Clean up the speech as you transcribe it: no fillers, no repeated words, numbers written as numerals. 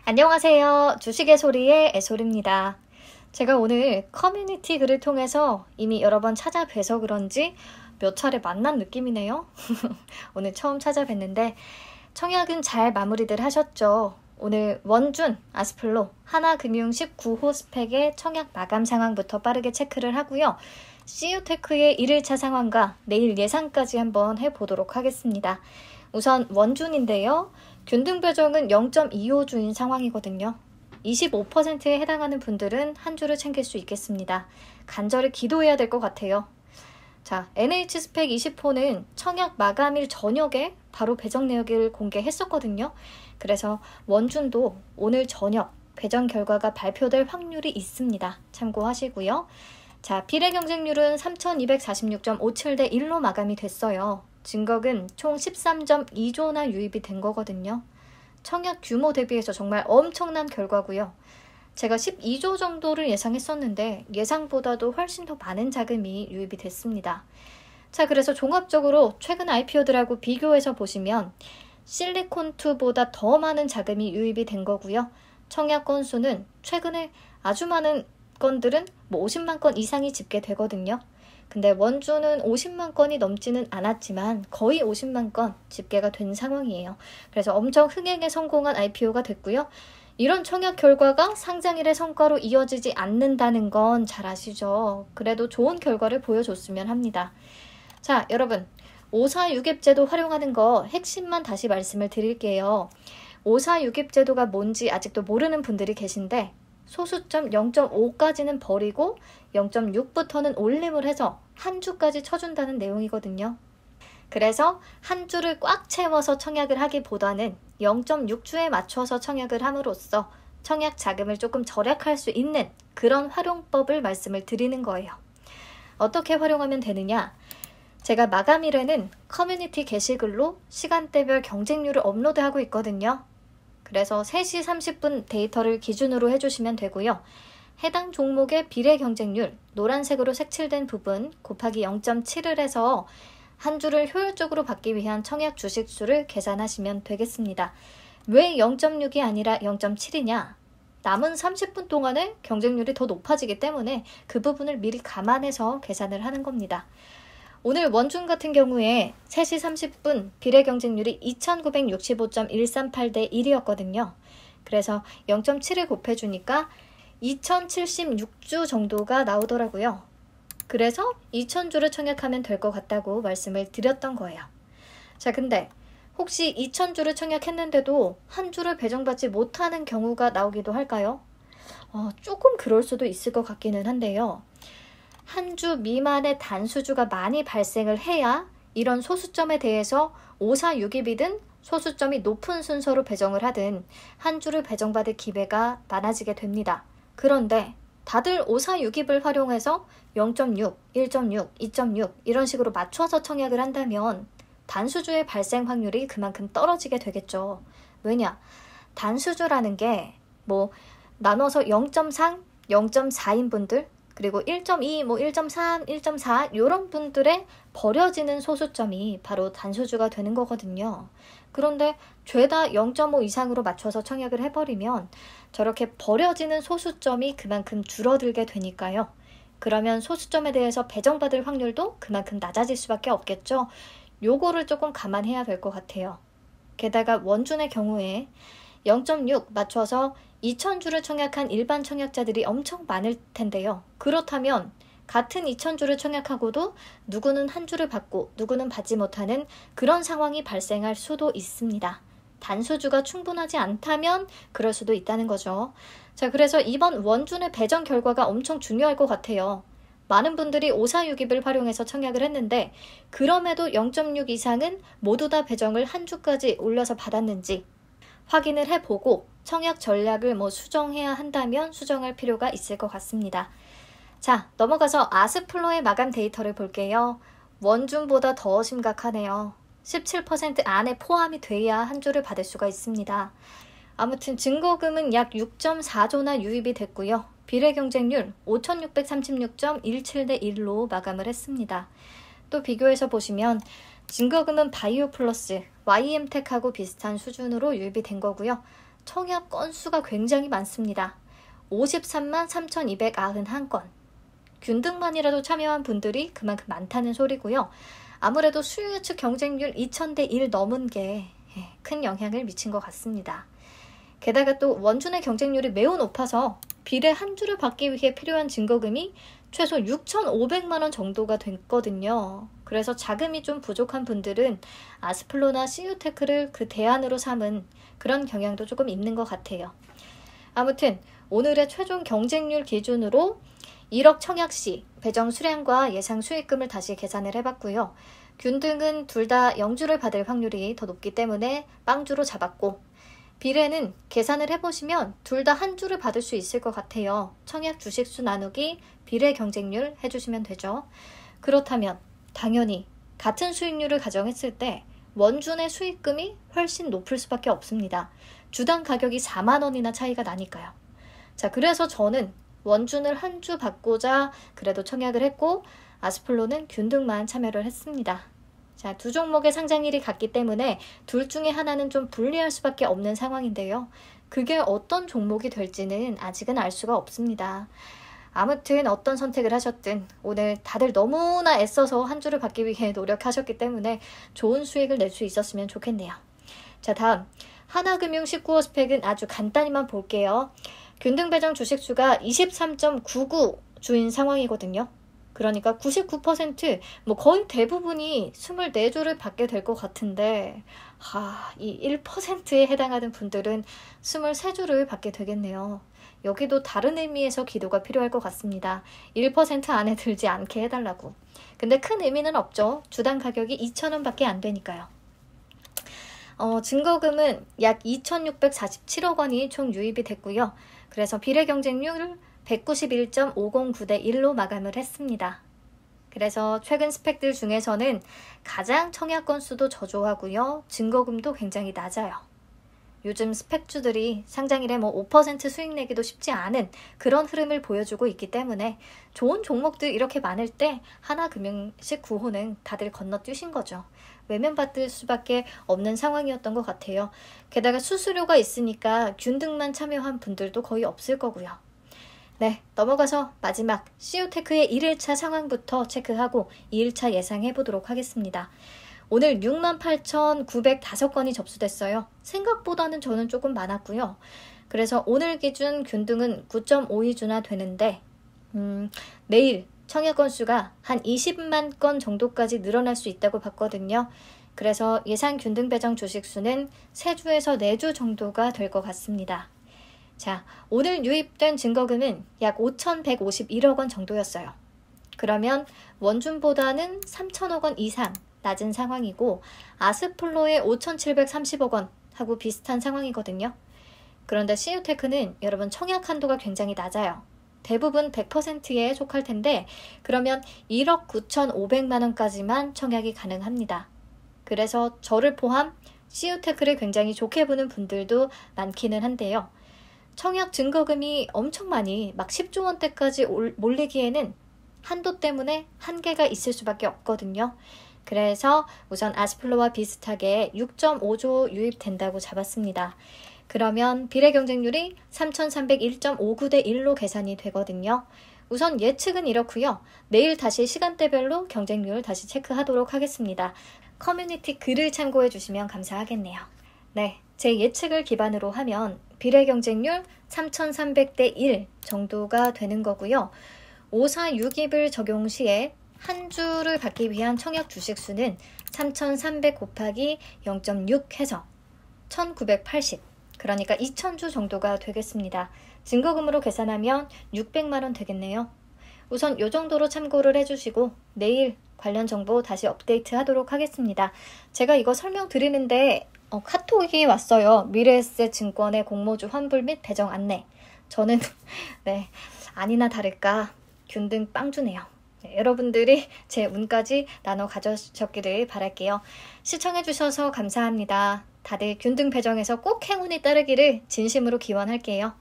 안녕하세요. 주식의 소리의 애솔입니다. 제가 오늘 커뮤니티 글을 통해서 이미 여러 번 찾아뵈서 그런지 몇 차례 만난 느낌이네요. 오늘 처음 찾아뵀는데 청약은 잘 마무리들 하셨죠? 오늘 원준, 아스플로, 하나금융 19호 스펙의 청약 마감 상황부터 빠르게 체크를 하고요. CU테크의 1일차 상황과 내일 예상까지 한번 해보도록 하겠습니다. 우선 원준인데요. 균등 배정은 0.25주인 상황이거든요. 25%에 해당하는 분들은 한 주를 챙길 수 있겠습니다. 간절히 기도해야 될 것 같아요. 자, NH스펙 20호는 청약 마감일 저녁에 바로 배정 내역을 공개했었거든요. 그래서 원준도 오늘 저녁 배정 결과가 발표될 확률이 있습니다. 참고하시고요. 자, 비례 경쟁률은 3246.57대 1로 마감이 됐어요. 증거금 총 13.2조나 유입이 된 거거든요. 청약 규모 대비해서 정말 엄청난 결과고요. 제가 12조 정도를 예상했었는데 예상보다도 훨씬 더 많은 자금이 유입이 됐습니다. 자, 그래서 종합적으로 최근 IPO들하고 비교해서 보시면 실리콘2보다 더 많은 자금이 유입이 된 거고요. 청약 건수는 최근에 아주 많은 건들은 50만 건 이상이 집계되거든요. 근데 원주는 50만 건이 넘지는 않았지만 거의 50만 건 집계가 된 상황이에요. 그래서 엄청 흥행에 성공한 IPO가 됐고요. 이런 청약 결과가 상장일의 성과로 이어지지 않는다는 건 잘 아시죠? 그래도 좋은 결과를 보여줬으면 합니다. 자, 여러분 546입 제도 활용하는 거 핵심만 다시 말씀을 드릴게요. 546입 제도가 뭔지 아직도 모르는 분들이 계신데 소수점 0.5까지는 버리고 0.6부터는 올림을 해서 한 주까지 쳐준다는 내용이거든요. 그래서 한 주를 꽉 채워서 청약을 하기보다는 0.6주에 맞춰서 청약을 함으로써 청약 자금을 조금 절약할 수 있는 그런 활용법을 말씀을 드리는 거예요. 어떻게 활용하면 되느냐? 제가 마감일에는 커뮤니티 게시글로 시간대별 경쟁률을 업로드하고 있거든요. 그래서 3시 30분 데이터를 기준으로 해주시면 되고요. 해당 종목의 비례 경쟁률, 노란색으로 색칠된 부분 곱하기 0.7을 해서 한 주를 효율적으로 받기 위한 청약 주식 수를 계산하시면 되겠습니다. 왜 0.6이 아니라 0.7이냐? 남은 30분 동안에 경쟁률이 더 높아지기 때문에 그 부분을 미리 감안해서 계산을 하는 겁니다. 오늘 원준 같은 경우에 3시 30분 비례 경쟁률이 2965.138대 1이었거든요. 그래서 0.7을 곱해주니까 2076주 정도가 나오더라고요. 그래서 2000주를 청약하면 될 것 같다고 말씀을 드렸던 거예요. 자, 근데 혹시 2000주를 청약했는데도 한 주를 배정받지 못하는 경우가 나오기도 할까요? 조금 그럴 수도 있을 것 같기는 한데요. 한 주 미만의 단수주가 많이 발생을 해야 이런 소수점에 대해서 546입이든 소수점이 높은 순서로 배정을 하든 한 주를 배정받을 기회가 많아지게 됩니다. 그런데 다들 546입을 활용해서 0.6, 1.6, 2.6 이런 식으로 맞춰서 청약을 한다면 단수주의 발생 확률이 그만큼 떨어지게 되겠죠. 왜냐? 단수주라는 게 나눠서 0.3, 0.4인 분들 그리고 1.2, 1.3, 1.4 이런 분들의 버려지는 소수점이 바로 단수주가 되는 거거든요. 그런데 죄다 0.5 이상으로 맞춰서 청약을 해버리면 저렇게 버려지는 소수점이 그만큼 줄어들게 되니까요. 그러면 소수점에 대해서 배정받을 확률도 그만큼 낮아질 수밖에 없겠죠. 요거를 조금 감안해야 될 것 같아요. 게다가 원준의 경우에 0.6 맞춰서 2000주를 청약한 일반 청약자들이 엄청 많을 텐데요. 그렇다면 같은 2000주를 청약하고도 누구는 한 주를 받고 누구는 받지 못하는 그런 상황이 발생할 수도 있습니다. 단수주가 충분하지 않다면 그럴 수도 있다는 거죠. 자, 그래서 이번 원준의 배정 결과가 엄청 중요할 것 같아요. 많은 분들이 546입을 활용해서 청약을 했는데 그럼에도 0.6 이상은 모두 다 배정을 한 주까지 올려서 받았는지 확인을 해보고 청약 전략을 수정해야 한다면 수정할 필요가 있을 것 같습니다. 자, 넘어가서 아스플로의 마감 데이터를 볼게요. 원준보다 더 심각하네요. 17% 안에 포함이 돼야 한 주를 받을 수가 있습니다. 아무튼 증거금은 약 6.4조나 유입이 됐고요. 비례 경쟁률 5636.17대 1로 마감을 했습니다. 또 비교해서 보시면 증거금은 바이오 플러스, YM텍하고 비슷한 수준으로 유입이 된 거고요. 청약 건수가 굉장히 많습니다. 53만 3,291건. 균등만이라도 참여한 분들이 그만큼 많다는 소리고요. 아무래도 수요 예측 경쟁률 2000대 1 넘은 게 큰 영향을 미친 것 같습니다. 게다가 또 원준의 경쟁률이 매우 높아서 비례 한 주를 받기 위해 필요한 증거금이 최소 6,500만 원 정도가 됐거든요. 그래서 자금이 좀 부족한 분들은 아스플로나 CU테크를 그 대안으로 삼은 그런 경향도 조금 있는 것 같아요. 아무튼 오늘의 최종 경쟁률 기준으로 1억 청약 시 배정 수량과 예상 수익금을 다시 계산을 해봤고요. 균등은 둘 다 영주를 받을 확률이 더 높기 때문에 빵주로 잡았고, 비례는 계산을 해보시면 둘 다 한 주를 받을 수 있을 것 같아요. 청약 주식수 나누기 비례 경쟁률 해주시면 되죠. 그렇다면 당연히 같은 수익률을 가정했을 때 원준의 수익금이 훨씬 높을 수밖에 없습니다. 주당 가격이 4만 원이나 차이가 나니까요. 자, 그래서 저는 원준을 한 주 받고자 그래도 청약을 했고, 아스플로는 균등만 참여를 했습니다. 자, 두 종목의 상장일이 같기 때문에 둘 중에 하나는 좀 불리할 수밖에 없는 상황인데요. 그게 어떤 종목이 될지는 아직은 알 수가 없습니다. 아무튼 어떤 선택을 하셨든 오늘 다들 너무나 애써서 한 주를 받기 위해 노력하셨기 때문에 좋은 수익을 낼 수 있었으면 좋겠네요. 자, 다음 하나금융 19호 스펙은 아주 간단히만 볼게요. 균등배정 주식수가 23.99 주인 상황이거든요. 그러니까 99% 거의 대부분이 24주를 받게 될 것 같은데, 이 1%에 해당하는 분들은 23주를 받게 되겠네요. 여기도 다른 의미에서 기도가 필요할 것 같습니다. 1% 안에 들지 않게 해달라고. 근데 큰 의미는 없죠. 주당 가격이 2,000원 밖에 안 되니까요. 증거금은 약 2,647억 원이 총 유입이 됐고요. 그래서 비례 경쟁률 191.509대 1로 마감을 했습니다. 그래서 최근 스펙들 중에서는 가장 청약 건수도 저조하고요. 증거금도 굉장히 낮아요. 요즘 스펙주들이 상장일에 5% 수익 내기도 쉽지 않은 그런 흐름을 보여주고 있기 때문에 좋은 종목들 이렇게 많을 때 하나금융 19호는 다들 건너뛰신 거죠. 외면받을 수밖에 없는 상황이었던 것 같아요. 게다가 수수료가 있으니까 균등만 참여한 분들도 거의 없을 거고요. 네, 넘어가서 마지막 CU테크의 1일차 상황부터 체크하고 2일차 예상해 보도록 하겠습니다. 오늘 68,905건이 접수됐어요. 생각보다는 저는 조금 많았고요. 그래서 오늘 기준 균등은 9.52주나 되는데 내일 청약 건수가 한 20만 건 정도까지 늘어날 수 있다고 봤거든요. 그래서 예상 균등 배정 주식수는 3주에서 4주 정도가 될 것 같습니다. 자, 오늘 유입된 증거금은 약 5,151억 원 정도였어요. 그러면 원준보다는 3,000억 원 이상 낮은 상황이고, 아스플로의 5,730억 원하고 비슷한 상황이거든요. 그런데 CU테크는 여러분 청약 한도가 굉장히 낮아요. 대부분 100%에 속할 텐데, 그러면 1억 9,500만 원까지만 청약이 가능합니다. 그래서 저를 포함 CU테크를 굉장히 좋게 보는 분들도 많기는 한데요. 청약 증거금이 엄청 많이 막 10조 원대까지 몰리기에는 한도 때문에 한계가 있을 수밖에 없거든요. 그래서 우선 아스플로와 비슷하게 6.5조 유입된다고 잡았습니다. 그러면 비례 경쟁률이 3,301.59대 1로 계산이 되거든요. 우선 예측은 이렇고요. 내일 다시 시간대별로 경쟁률 다시 체크하도록 하겠습니다. 커뮤니티 글을 참고해 주시면 감사하겠네요. 네, 제 예측을 기반으로 하면 비례 경쟁률 3,300대 1 정도가 되는 거고요. 546입을 적용 시에 한 주를 받기 위한 청약 주식수는 3,300 곱하기 0.6 해서 1,980, 그러니까 2,000주 정도가 되겠습니다. 증거금으로 계산하면 600만 원 되겠네요. 우선 이 정도로 참고를 해주시고 내일 관련 정보 다시 업데이트 하도록 하겠습니다. 제가 이거 설명드리는데 카톡이 왔어요. 미래에셋증권의 공모주 환불 및 배정 안내. 저는 네, 아니나 다를까 균등 빵주네요. 네, 여러분들이 제 운까지 나눠 가져셨기를 바랄게요. 시청해주셔서 감사합니다. 다들 균등 배정에서 꼭 행운이 따르기를 진심으로 기원할게요.